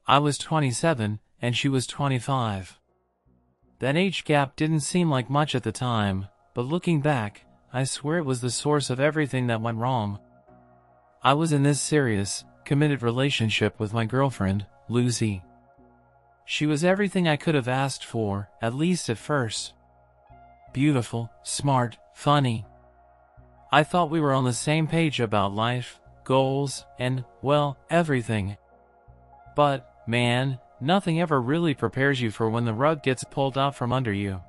I was 27, and she was 25. That age gap didn't seem like much at the time, but looking back, I swear it was the source of everything that went wrong. I was in this serious, committed relationship with my girlfriend, Lucy. She was everything I could have asked for, at least at first. Beautiful, smart, funny. I thought we were on the same page about life, goals, and, well, everything. But, man, nothing ever really prepares you for when the rug gets pulled out from under you.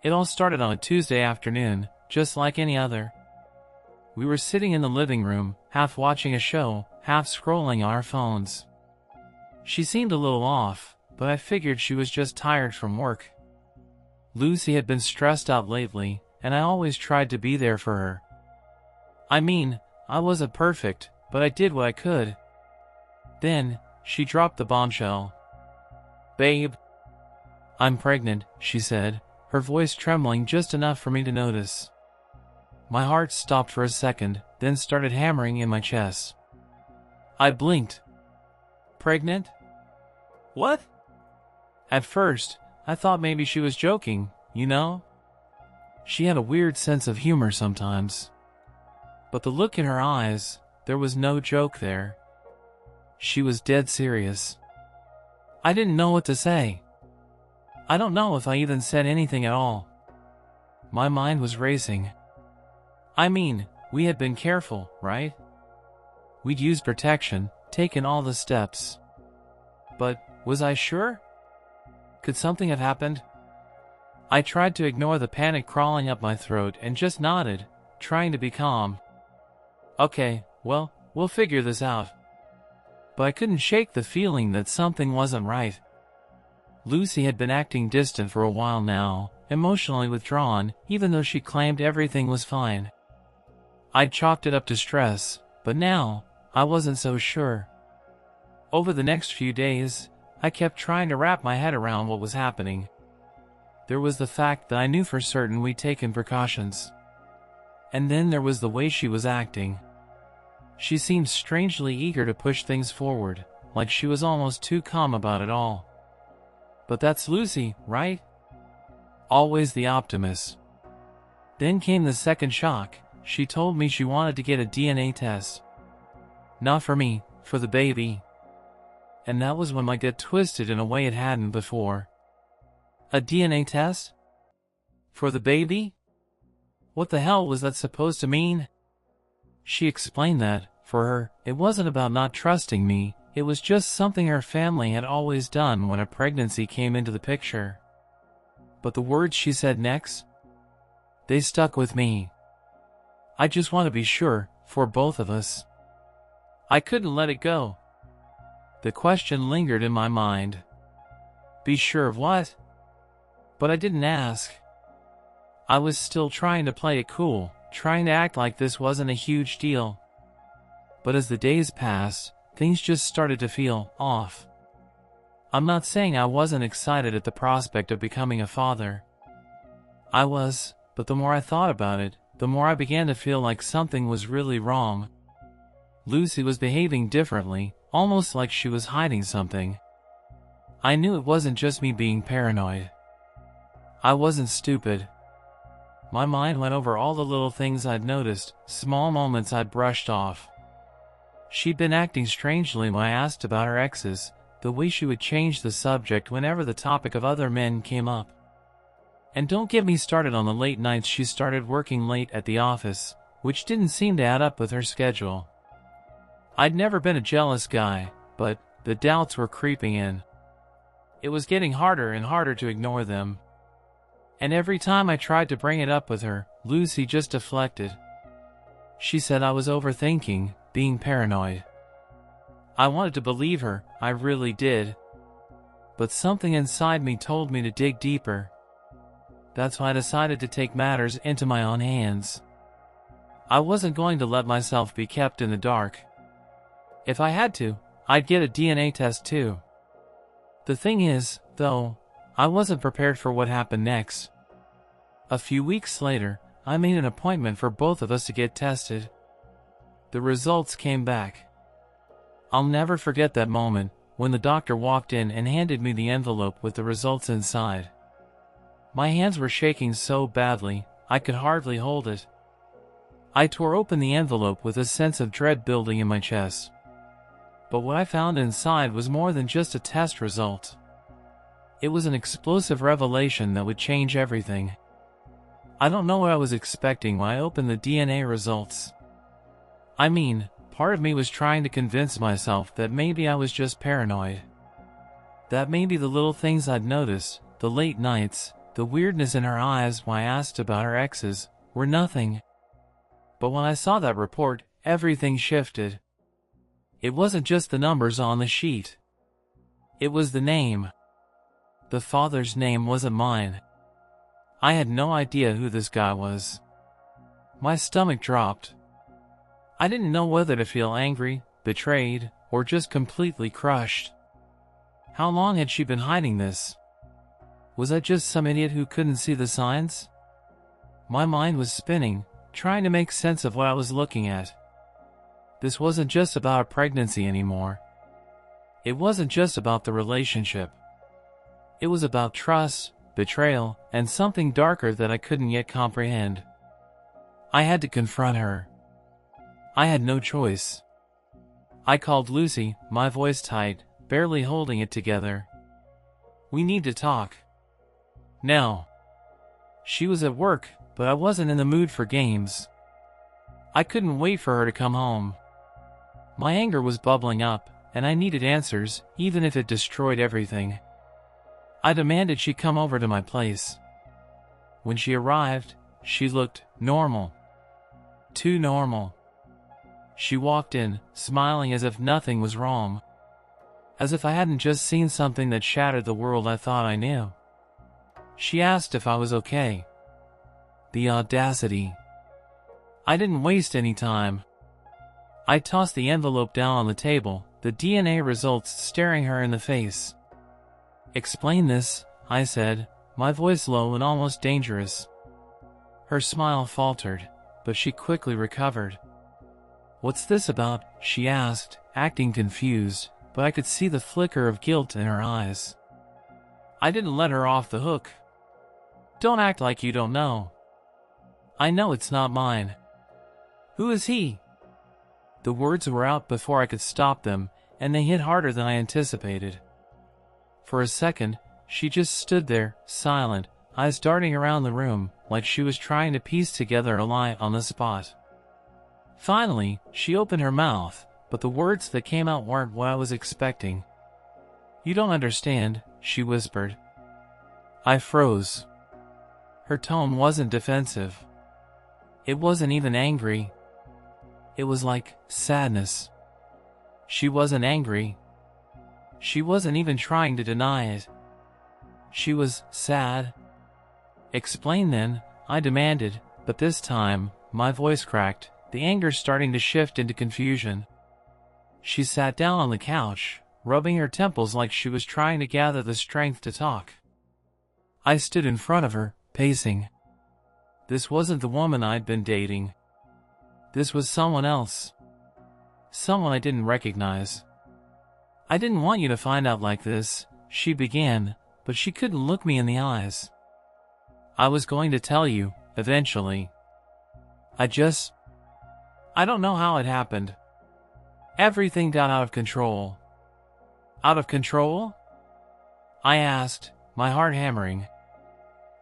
It all started on a Tuesday afternoon, just like any other. We were sitting in the living room, half watching a show, half scrolling on our phones. She seemed a little off, but I figured she was just tired from work. Lucy had been stressed out lately, and I always tried to be there for her. I mean, I wasn't perfect, but I did what I could. Then, she dropped the bombshell. "Babe, I'm pregnant," she said, her voice trembling just enough for me to notice. My heart stopped for a second, then started hammering in my chest. I blinked. Pregnant? What? At first, I thought maybe she was joking, you know? She had a weird sense of humor sometimes. But the look in her eyes, there was no joke there. She was dead serious. I didn't know what to say. I don't know if I even said anything at all. My mind was racing. I mean, we had been careful, right? We'd used protection, taken all the steps. But, was I sure? Could something have happened? I tried to ignore the panic crawling up my throat and just nodded, trying to be calm. Okay, well, we'll figure this out. But I couldn't shake the feeling that something wasn't right. Lucy had been acting distant for a while now, emotionally withdrawn, even though she claimed everything was fine. I'd chalked it up to stress, but now, I wasn't so sure. Over the next few days, I kept trying to wrap my head around what was happening. There was the fact that I knew for certain we'd taken precautions. And then there was the way she was acting. She seemed strangely eager to push things forward, like she was almost too calm about it all. But that's Lucy, right? Always the optimist. Then came the second shock. She told me she wanted to get a DNA test. Not for me, for the baby. And that was when my gut twisted in a way it hadn't before. A DNA test? For the baby? What the hell was that supposed to mean? She explained that, for her, it wasn't about not trusting me, it was just something her family had always done when a pregnancy came into the picture. But the words she said next? They stuck with me. I just want to be sure, for both of us. I couldn't let it go. The question lingered in my mind. Be sure of what? But I didn't ask. I was still trying to play it cool, trying to act like this wasn't a huge deal. But as the days passed, things just started to feel off. I'm not saying I wasn't excited at the prospect of becoming a father. I was, but the more I thought about it, the more I began to feel like something was really wrong. Lucy was behaving differently, almost like she was hiding something. I knew it wasn't just me being paranoid. I wasn't stupid. My mind went over all the little things I'd noticed, small moments I'd brushed off. She'd been acting strangely when I asked about her exes, the way she would change the subject whenever the topic of other men came up. And don't get me started on the late nights she started working late at the office, which didn't seem to add up with her schedule. I'd never been a jealous guy, but the doubts were creeping in. It was getting harder and harder to ignore them. And every time I tried to bring it up with her, Lucy just deflected. She said I was overthinking, being paranoid. I wanted to believe her, I really did. But something inside me told me to dig deeper. That's why I decided to take matters into my own hands. I wasn't going to let myself be kept in the dark. If I had to, I'd get a DNA test too. The thing is, though, I wasn't prepared for what happened next. A few weeks later, I made an appointment for both of us to get tested. The results came back. I'll never forget that moment, when the doctor walked in and handed me the envelope with the results inside. My hands were shaking so badly, I could hardly hold it. I tore open the envelope with a sense of dread building in my chest. But what I found inside was more than just a test result. It was an explosive revelation that would change everything. I don't know what I was expecting when I opened the DNA results. I mean, part of me was trying to convince myself that maybe I was just paranoid. That maybe the little things I'd noticed, the late nights, the weirdness in her eyes when I asked about her exes, were nothing. But when I saw that report, everything shifted. It wasn't just the numbers on the sheet. It was the name. The father's name wasn't mine. I had no idea who this guy was. My stomach dropped. I didn't know whether to feel angry, betrayed, or just completely crushed. How long had she been hiding this? Was I just some idiot who couldn't see the signs? My mind was spinning, trying to make sense of what I was looking at. This wasn't just about a pregnancy anymore. It wasn't just about the relationship. It was about trust, betrayal, and something darker that I couldn't yet comprehend. I had to confront her. I had no choice. I called Lucy, my voice tight, barely holding it together. "We need to talk. Now." She was at work, but I wasn't in the mood for games. I couldn't wait for her to come home. My anger was bubbling up, and I needed answers, even if it destroyed everything. I demanded she come over to my place. When she arrived, she looked normal. Too normal. She walked in, smiling as if nothing was wrong. As if I hadn't just seen something that shattered the world I thought I knew. She asked if I was okay. The audacity. I didn't waste any time. I tossed the envelope down on the table, the DNA results staring her in the face. "Explain this," I said, my voice low and almost dangerous. Her smile faltered, but she quickly recovered. "What's this about?" she asked, acting confused, but I could see the flicker of guilt in her eyes. I didn't let her off the hook. "Don't act like you don't know. I know it's not mine." "Who is he?" The words were out before I could stop them, and they hit harder than I anticipated. For a second, she just stood there, silent, eyes darting around the room, like she was trying to piece together a lie on the spot. Finally, she opened her mouth, but the words that came out weren't what I was expecting. "You don't understand," she whispered. I froze. Her tone wasn't defensive. It wasn't even angry. It was like sadness. She wasn't angry. She wasn't even trying to deny it. She was sad. "Explain then," I demanded, but this time, my voice cracked, the anger starting to shift into confusion. She sat down on the couch, rubbing her temples like she was trying to gather the strength to talk. I stood in front of her, pacing. This wasn't the woman I'd been dating. This was someone else. Someone I didn't recognize. "I didn't want you to find out like this," she began, but she couldn't look me in the eyes. "I was going to tell you, eventually. I don't know how it happened. Everything got out of control." "Out of control?" I asked, my heart hammering.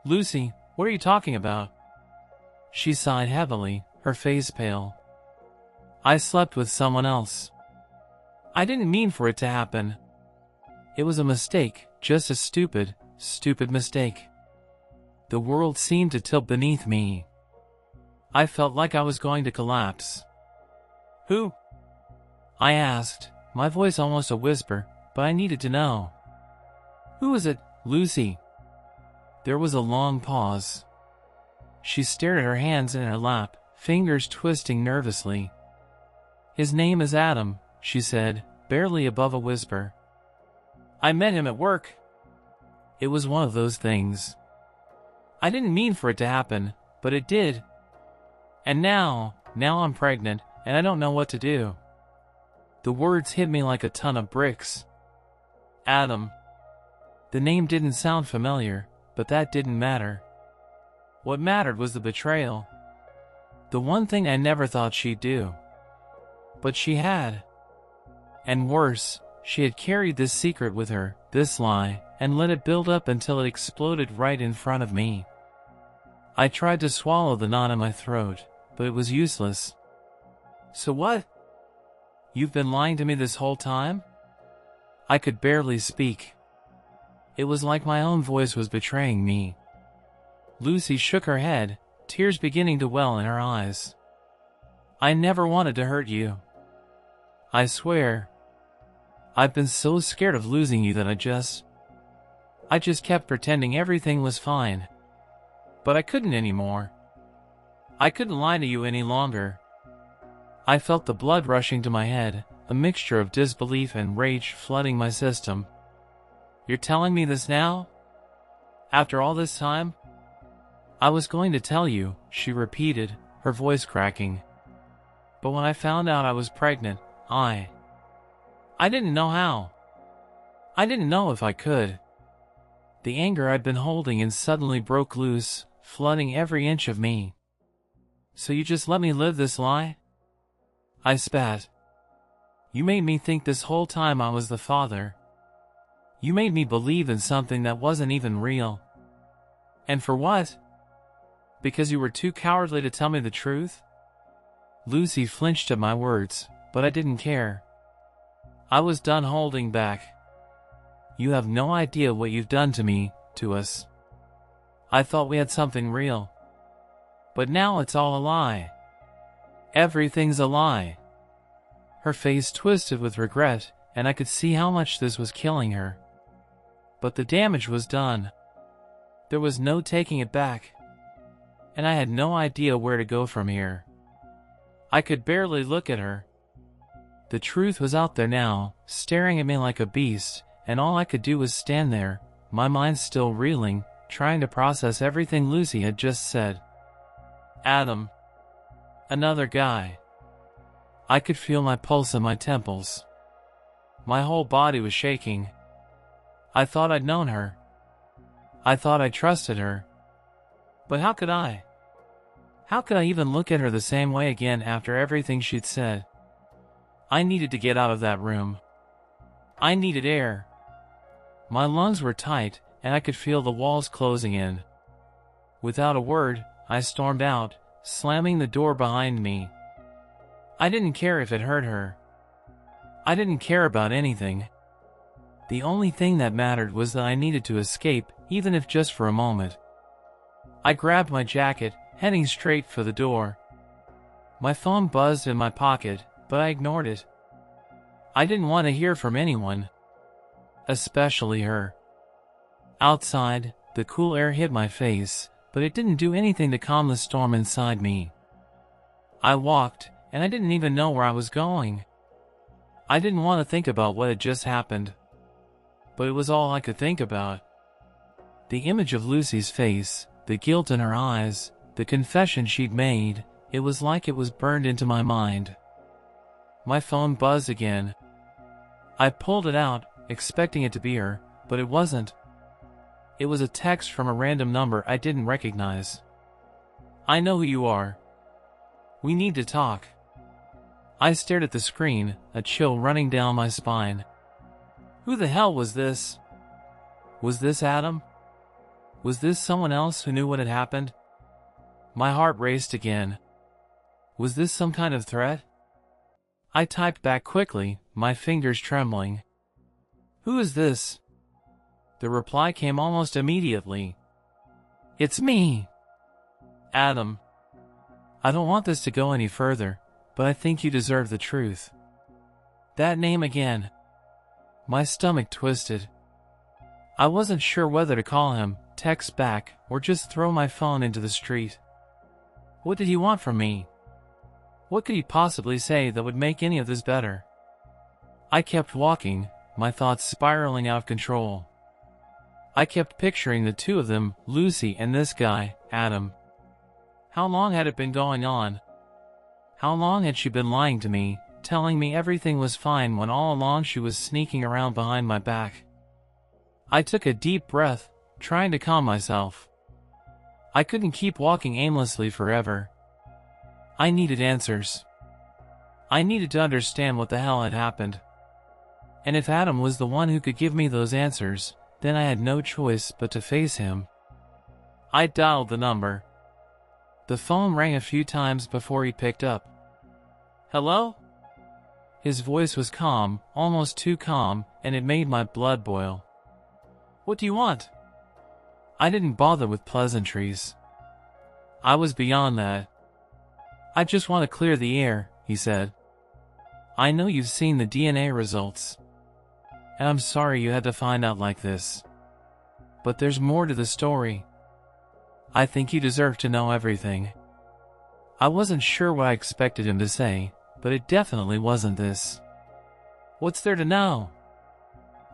"Lucy, what are you talking about?" She sighed heavily, her face pale. "I slept with someone else. I didn't mean for it to happen. It was a mistake, just a stupid mistake." The world seemed to tilt beneath me. I felt like I was going to collapse. "Who?" I asked, my voice almost a whisper, but I needed to know. "Who is it, Lucy?" There was a long pause. She stared at her hands in her lap, fingers twisting nervously. "His name is Adam," she said, barely above a whisper. "I met him at work." It was one of those things. I didn't mean for it to happen, but it did. And now I'm pregnant, and I don't know what to do. The words hit me like a ton of bricks. Adam. The name didn't sound familiar, but that didn't matter. What mattered was the betrayal. The one thing I never thought she'd do. But she had. And worse, she had carried this secret with her, this lie, and let it build up until it exploded right in front of me. I tried to swallow the knot in my throat, but it was useless. So what? You've been lying to me this whole time? I could barely speak. It was like my own voice was betraying me. Lucy shook her head, tears beginning to well in her eyes. I never wanted to hurt you. I swear. I've been so scared of losing you that I just kept pretending everything was fine. But I couldn't anymore. I couldn't lie to you any longer. I felt the blood rushing to my head, a mixture of disbelief and rage flooding my system. You're telling me this now? After all this time? I was going to tell you, she repeated, her voice cracking. But when I found out I was pregnant, I didn't know how. I didn't know if I could. The anger I'd been holding in suddenly broke loose, flooding every inch of me. So you just let me live this lie? I spat. You made me think this whole time I was the father. You made me believe in something that wasn't even real. And for what? Because you were too cowardly to tell me the truth? Lucy flinched at my words, but I didn't care. I was done holding back. You have no idea what you've done to me, to us. I thought we had something real. But now it's all a lie. Everything's a lie. Her face twisted with regret, and I could see how much this was killing her. But the damage was done. There was no taking it back. And I had no idea where to go from here. I could barely look at her. The truth was out there now, staring at me like a beast, and all I could do was stand there, my mind still reeling, trying to process everything Lucy had just said. Adam. Another guy. I could feel my pulse in my temples. My whole body was shaking. I thought I'd known her. I thought I trusted her. But how could I? How could I even look at her the same way again after everything she'd said? I needed to get out of that room. I needed air. My lungs were tight, and I could feel the walls closing in. Without a word, I stormed out, slamming the door behind me. I didn't care if it hurt her. I didn't care about anything. The only thing that mattered was that I needed to escape, even if just for a moment. I grabbed my jacket, heading straight for the door. My phone buzzed in my pocket, but I ignored it. I didn't want to hear from anyone. Especially her. Outside, the cool air hit my face, but it didn't do anything to calm the storm inside me. I walked, and I didn't even know where I was going. I didn't want to think about what had just happened. But it was all I could think about. The image of Lucy's face, the guilt in her eyes, the confession she'd made, it was like it was burned into my mind. My phone buzzed again. I pulled it out, expecting it to be her, but it wasn't. It was a text from a random number I didn't recognize. I know who you are. We need to talk. I stared at the screen, a chill running down my spine. Who the hell was this? Was this Adam? Was this someone else who knew what had happened? My heart raced again. Was this some kind of threat? I typed back quickly, my fingers trembling. Who is this? The reply came almost immediately. It's me. Adam. I don't want this to go any further, but I think you deserve the truth. That name again. My stomach twisted. I wasn't sure whether to call him, text back, or just throw my phone into the street. What did he want from me? What could he possibly say that would make any of this better? I kept walking, my thoughts spiraling out of control. I kept picturing the two of them, Lucy and this guy, Adam. How long had it been going on? How long had she been lying to me, telling me everything was fine when all along she was sneaking around behind my back? I took a deep breath, trying to calm myself. I couldn't keep walking aimlessly forever. I needed answers. I needed to understand what the hell had happened. And if Adam was the one who could give me those answers, then I had no choice but to face him. I dialed the number. The phone rang a few times before he picked up. "Hello?" His voice was calm, almost too calm, and it made my blood boil. "What do you want?" I didn't bother with pleasantries. I was beyond that. "I just want to clear the air," he said. "I know you've seen the DNA results. And I'm sorry you had to find out like this. But there's more to the story. I think you deserve to know everything." I wasn't sure what I expected him to say, but it definitely wasn't this. "What's there to know?"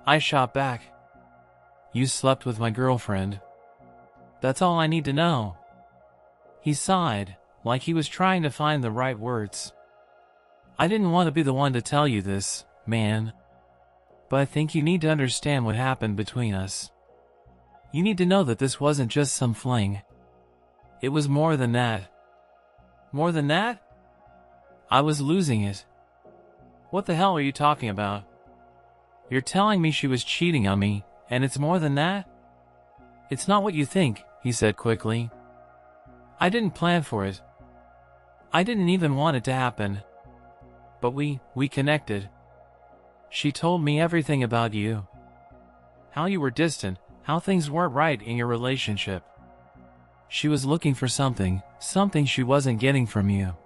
I shot back. "You slept with my girlfriend. That's all I need to know." He sighed, like he was trying to find the right words. "I didn't want to be the one to tell you this, man. But I think you need to understand what happened between us. You need to know that this wasn't just some fling. It was more than that." "More than that?" I was losing it. "What the hell are you talking about? You're telling me she was cheating on me, and it's more than that?" "It's not what you think," he said quickly. "I didn't plan for it. I didn't even want it to happen. But we connected. She told me everything about you. How you were distant, how things weren't right in your relationship. She was looking for something she wasn't getting from you."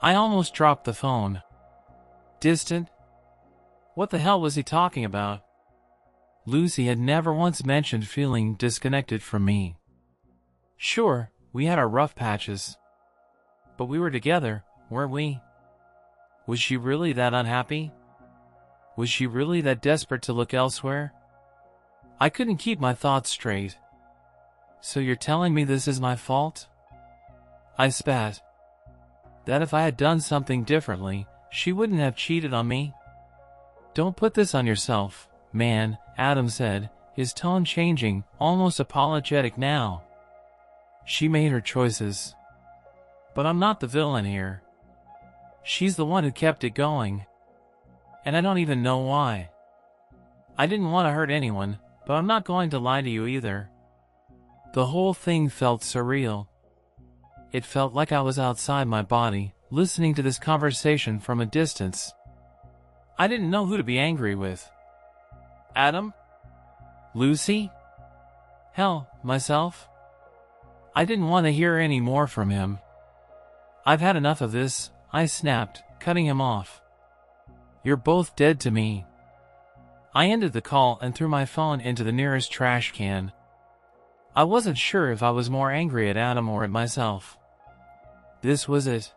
I almost dropped the phone. Distant? What the hell was he talking about? Lucy had never once mentioned feeling disconnected from me. Sure, we had our rough patches. But we were together, weren't we? Was she really that unhappy? Was she really that desperate to look elsewhere? I couldn't keep my thoughts straight. "So you're telling me this is my fault?" I spat. "That if I had done something differently, she wouldn't have cheated on me?" "Don't put this on yourself, man," Adam said, his tone changing, almost apologetic now. "She made her choices. But I'm not the villain here. She's the one who kept it going. And I don't even know why. I didn't want to hurt anyone, but I'm not going to lie to you either." The whole thing felt surreal. It felt like I was outside my body, listening to this conversation from a distance. I didn't know who to be angry with. Adam? Lucy? Hell, myself? I didn't want to hear any more from him. "I've had enough of this," I snapped, cutting him off. "You're both dead to me." I ended the call and threw my phone into the nearest trash can. I wasn't sure if I was more angry at Adam or at myself. This was it.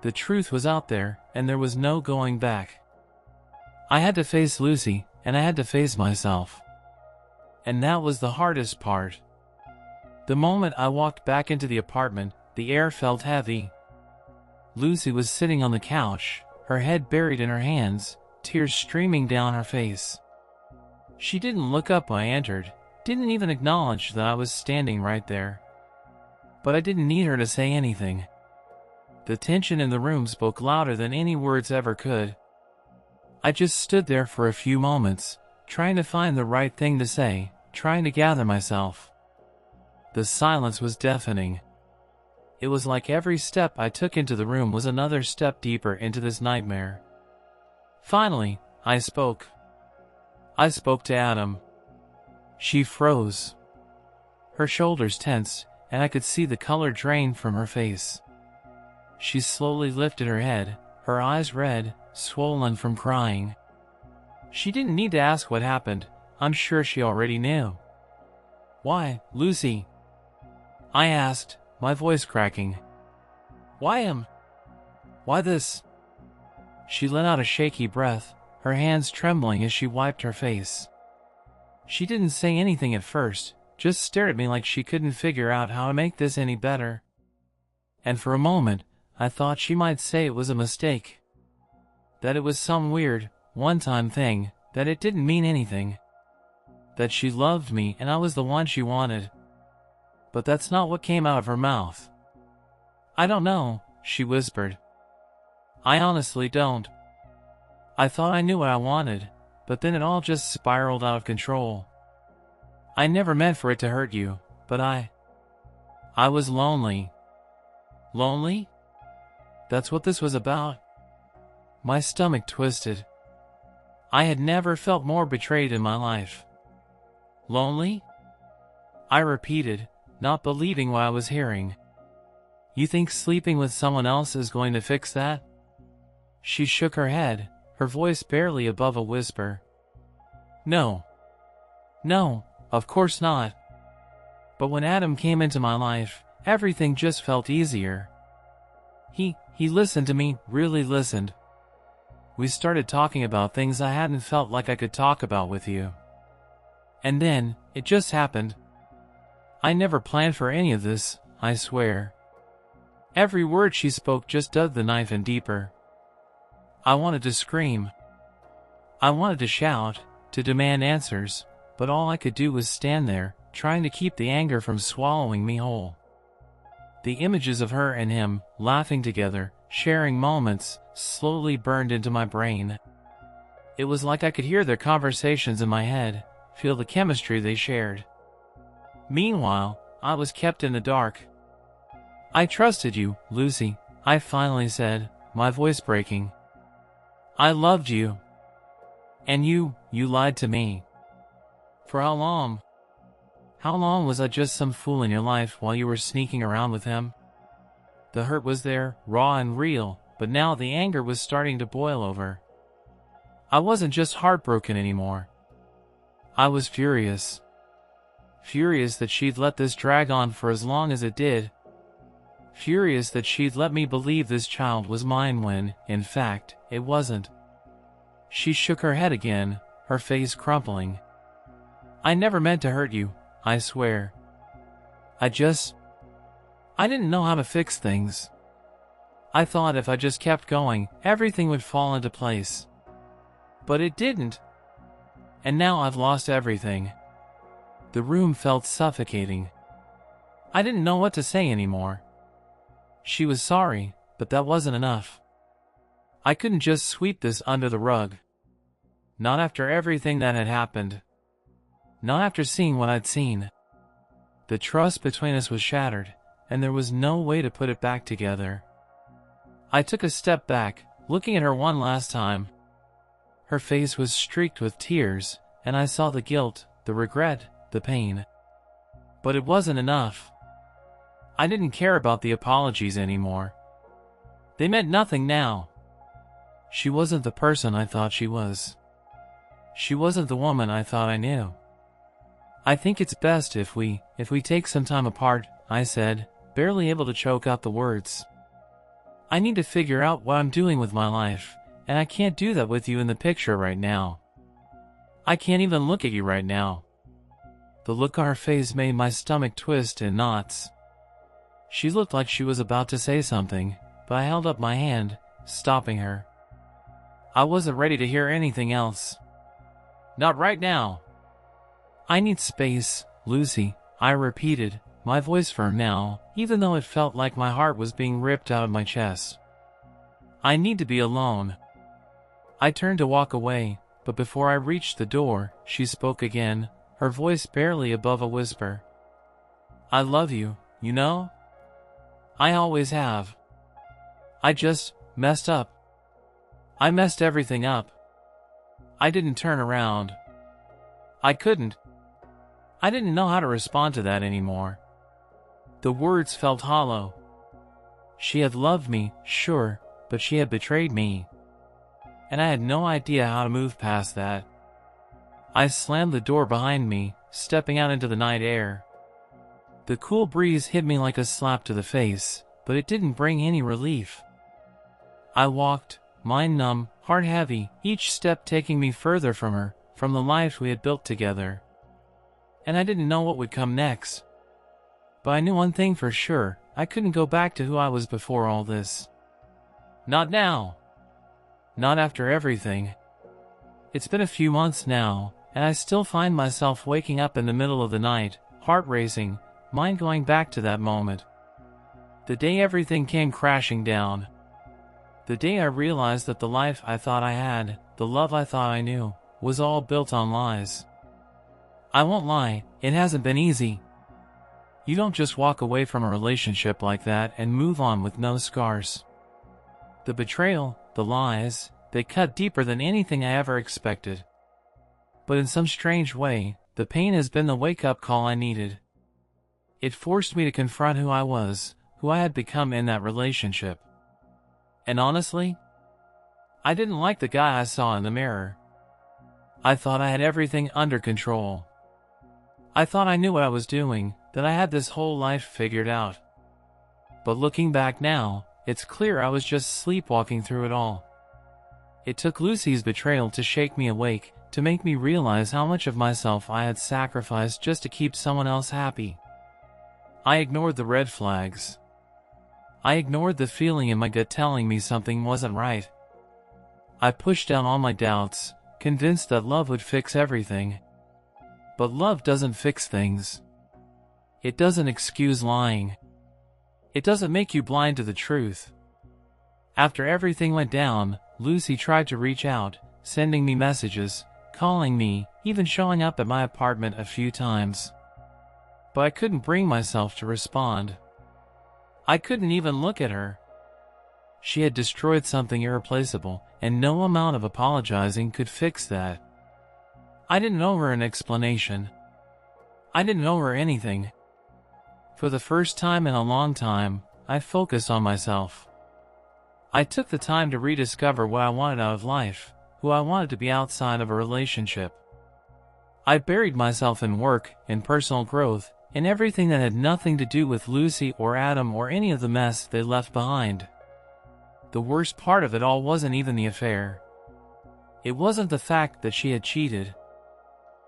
The truth was out there, and there was no going back. I had to face Lucy, and I had to face myself. And that was the hardest part. The moment I walked back into the apartment, the air felt heavy. Lucy was sitting on the couch, her head buried in her hands, tears streaming down her face. She didn't look up when I entered, didn't even acknowledge that I was standing right there. But I didn't need her to say anything. The tension in the room spoke louder than any words ever could. I just stood there for a few moments, trying to find the right thing to say, trying to gather myself. The silence was deafening. It was like every step I took into the room was another step deeper into this nightmare. Finally, I spoke. I spoke to Adam. She froze. Her shoulders tensed, and I could see the color drain from her face. She slowly lifted her head, her eyes red, swollen from crying. She didn't need to ask what happened. I'm sure she already knew. "Why, Lucy?" I asked, my voice cracking. "Why him? Why this?" She let out a shaky breath, her hands trembling as she wiped her face. She didn't say anything at first, just stared at me like she couldn't figure out how to make this any better. And for a moment, I thought she might say it was a mistake. That it was some weird, one-time thing, that it didn't mean anything. that she loved me and I was the one she wanted. But that's not what came out of her mouth. "I don't know," she whispered. "I honestly don't. I thought I knew what I wanted, but then it all just spiraled out of control. I never meant for it to hurt you, but I was lonely." Lonely? That's what this was about? My stomach twisted. I had never felt more betrayed in my life. Lonely? I repeated, not believing what I was hearing. "You think sleeping with someone else is going to fix that?" She shook her head, her voice barely above a whisper. No. No, of course not. But when Adam came into my life, everything just felt easier. He listened to me, really listened. We started talking about things I hadn't felt like I could talk about with you. And then, it just happened. I never planned for any of this, I swear. Every word she spoke just dug the knife in deeper. I wanted to scream. I wanted to shout, to demand answers, but all I could do was stand there, trying to keep the anger from swallowing me whole. The images of her and him, laughing together, sharing moments, slowly burned into my brain. It was like I could hear their conversations in my head, feel the chemistry they shared. Meanwhile, I was kept in the dark. "I trusted you, Lucy," I finally said, my voice breaking. "I loved you. And you lied to me. For how long? How long was I just some fool in your life while you were sneaking around with him?" The hurt was there, raw and real, but now the anger was starting to boil over. I wasn't just heartbroken anymore. I was furious. Furious that she'd let this drag on for as long as it did. Furious that she'd let me believe this child was mine when, in fact, it wasn't. She shook her head again, her face crumpling. "I never meant to hurt you, I swear. I didn't know how to fix things. I thought if I just kept going, everything would fall into place. But it didn't. And now I've lost everything." The room felt suffocating. I didn't know what to say anymore. She was sorry, but that wasn't enough. I couldn't just sweep this under the rug. Not after everything that had happened. Not after seeing what I'd seen. The trust between us was shattered, and there was no way to put it back together. I took a step back, looking at her one last time. Her face was streaked with tears, and I saw the guilt, the regret, the pain. But it wasn't enough. I didn't care about the apologies anymore. They meant nothing now. She wasn't the person I thought she was. She wasn't the woman I thought I knew. "I think it's best if we take some time apart," I said, barely able to choke out the words. "I need to figure out what I'm doing with my life, and I can't do that with you in the picture right now. I can't even look at you right now." The look on her face made my stomach twist in knots. She looked like she was about to say something, but I held up my hand, stopping her. I wasn't ready to hear anything else. "Not right now." "I need space, Lucy," I repeated, my voice firm now, even though it felt like my heart was being ripped out of my chest. "I need to be alone." I turned to walk away, but before I reached the door, she spoke again, her voice barely above a whisper. "I love you, you know? I always have. I just messed up. I messed everything up. I didn't turn around. I couldn't. I didn't know how to respond to that anymore." The words felt hollow. She had loved me, sure, but she had betrayed me. And I had no idea how to move past that. I slammed the door behind me, stepping out into the night air. The cool breeze hit me like a slap to the face, but it didn't bring any relief. I walked, mind numb, heart heavy, each step taking me further from her, from the life we had built together. And I didn't know what would come next. But I knew one thing for sure, I couldn't go back to who I was before all this. Not now. Not after everything. It's been a few months now, and I still find myself waking up in the middle of the night, heart racing, mind going back to that moment. The day everything came crashing down. The day I realized that the life I thought I had, the love I thought I knew, was all built on lies. I won't lie, it hasn't been easy. You don't just walk away from a relationship like that and move on with no scars. The betrayal, the lies, they cut deeper than anything I ever expected. But in some strange way, the pain has been the wake-up call I needed. It forced me to confront who I was, who I had become in that relationship. And honestly, I didn't like the guy I saw in the mirror. I thought I had everything under control. I thought I knew what I was doing, that I had this whole life figured out. But looking back now, it's clear I was just sleepwalking through it all. It took Lucy's betrayal to shake me awake, to make me realize how much of myself I had sacrificed just to keep someone else happy. I ignored the red flags. I ignored the feeling in my gut telling me something wasn't right. I pushed down all my doubts, convinced that love would fix everything. But love doesn't fix things. It doesn't excuse lying. It doesn't make you blind to the truth. After everything went down, Lucy tried to reach out, sending me messages, calling me, even showing up at my apartment a few times. But I couldn't bring myself to respond. I couldn't even look at her. She had destroyed something irreplaceable, and no amount of apologizing could fix that. I didn't owe her an explanation. I didn't owe her anything. For the first time in a long time, I focused on myself. I took the time to rediscover what I wanted out of life, who I wanted to be outside of a relationship. I buried myself in work, in personal growth, in everything that had nothing to do with Lucy or Adam or any of the mess they left behind. The worst part of it all wasn't even the affair. It wasn't the fact that she had cheated.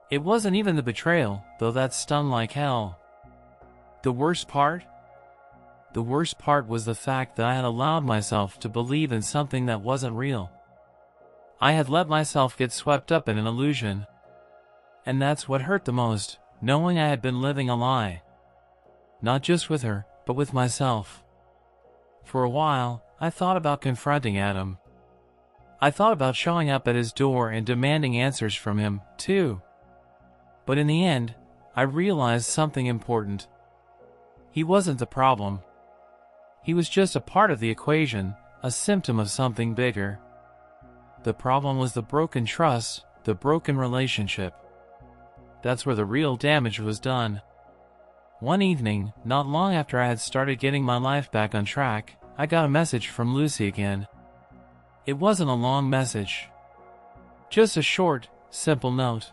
It wasn't even the betrayal, though that stung like hell. The worst part? The worst part was the fact that I had allowed myself to believe in something that wasn't real. I had let myself get swept up in an illusion. And that's what hurt the most, knowing I had been living a lie. Not just with her, but with myself. For a while, I thought about confronting Adam. I thought about showing up at his door and demanding answers from him, too. But in the end, I realized something important. He wasn't the problem. He was just a part of the equation, a symptom of something bigger. The problem was the broken trust, the broken relationship. That's where the real damage was done. One evening, not long after I had started getting my life back on track, I got a message from Lucy again. It wasn't a long message. Just a short, simple note.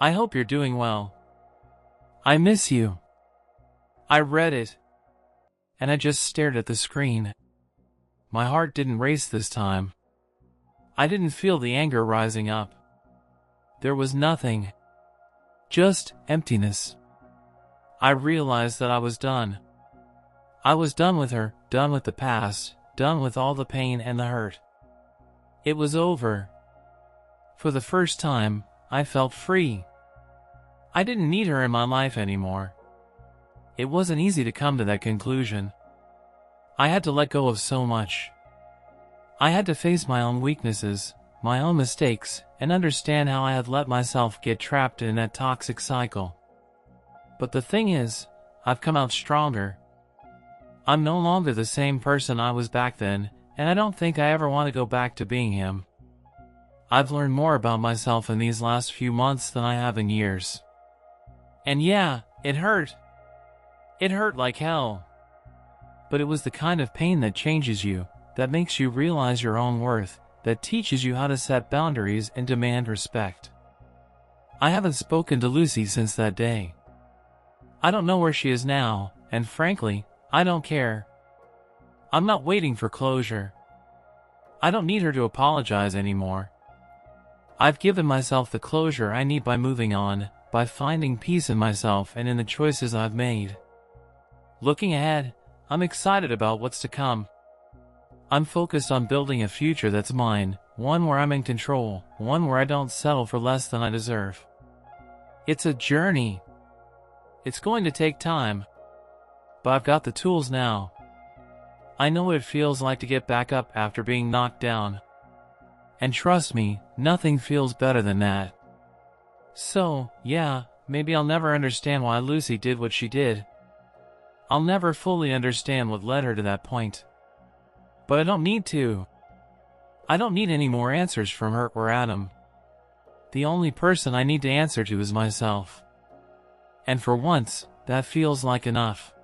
I hope you're doing well. I miss you. I read it, and I just stared at the screen. My heart didn't race this time. I didn't feel the anger rising up. There was nothing. Just emptiness. I realized that I was done. I was done with her, done with the past, done with all the pain and the hurt. It was over. For the first time, I felt free. I didn't need her in my life anymore. It wasn't easy to come to that conclusion. I had to let go of so much. I had to face my own weaknesses, my own mistakes, and understand how I had let myself get trapped in that toxic cycle. But the thing is, I've come out stronger. I'm no longer the same person I was back then, and I don't think I ever want to go back to being him. I've learned more about myself in these last few months than I have in years. And yeah, it hurt. It hurt like hell. But it was the kind of pain that changes you, that makes you realize your own worth, that teaches you how to set boundaries and demand respect. I haven't spoken to Lucy since that day. I don't know where she is now, and frankly, I don't care. I'm not waiting for closure. I don't need her to apologize anymore. I've given myself the closure I need by moving on, by finding peace in myself and in the choices I've made. Looking ahead, I'm excited about what's to come. I'm focused on building a future that's mine, one where I'm in control, one where I don't settle for less than I deserve. It's a journey. It's going to take time, but I've got the tools now. I know what it feels like to get back up after being knocked down. And trust me, nothing feels better than that. So, yeah, maybe I'll never understand why Lucy did what she did. I'll never fully understand what led her to that point. But I don't need to. I don't need any more answers from her or Adam. The only person I need to answer to is myself. And for once, that feels like enough.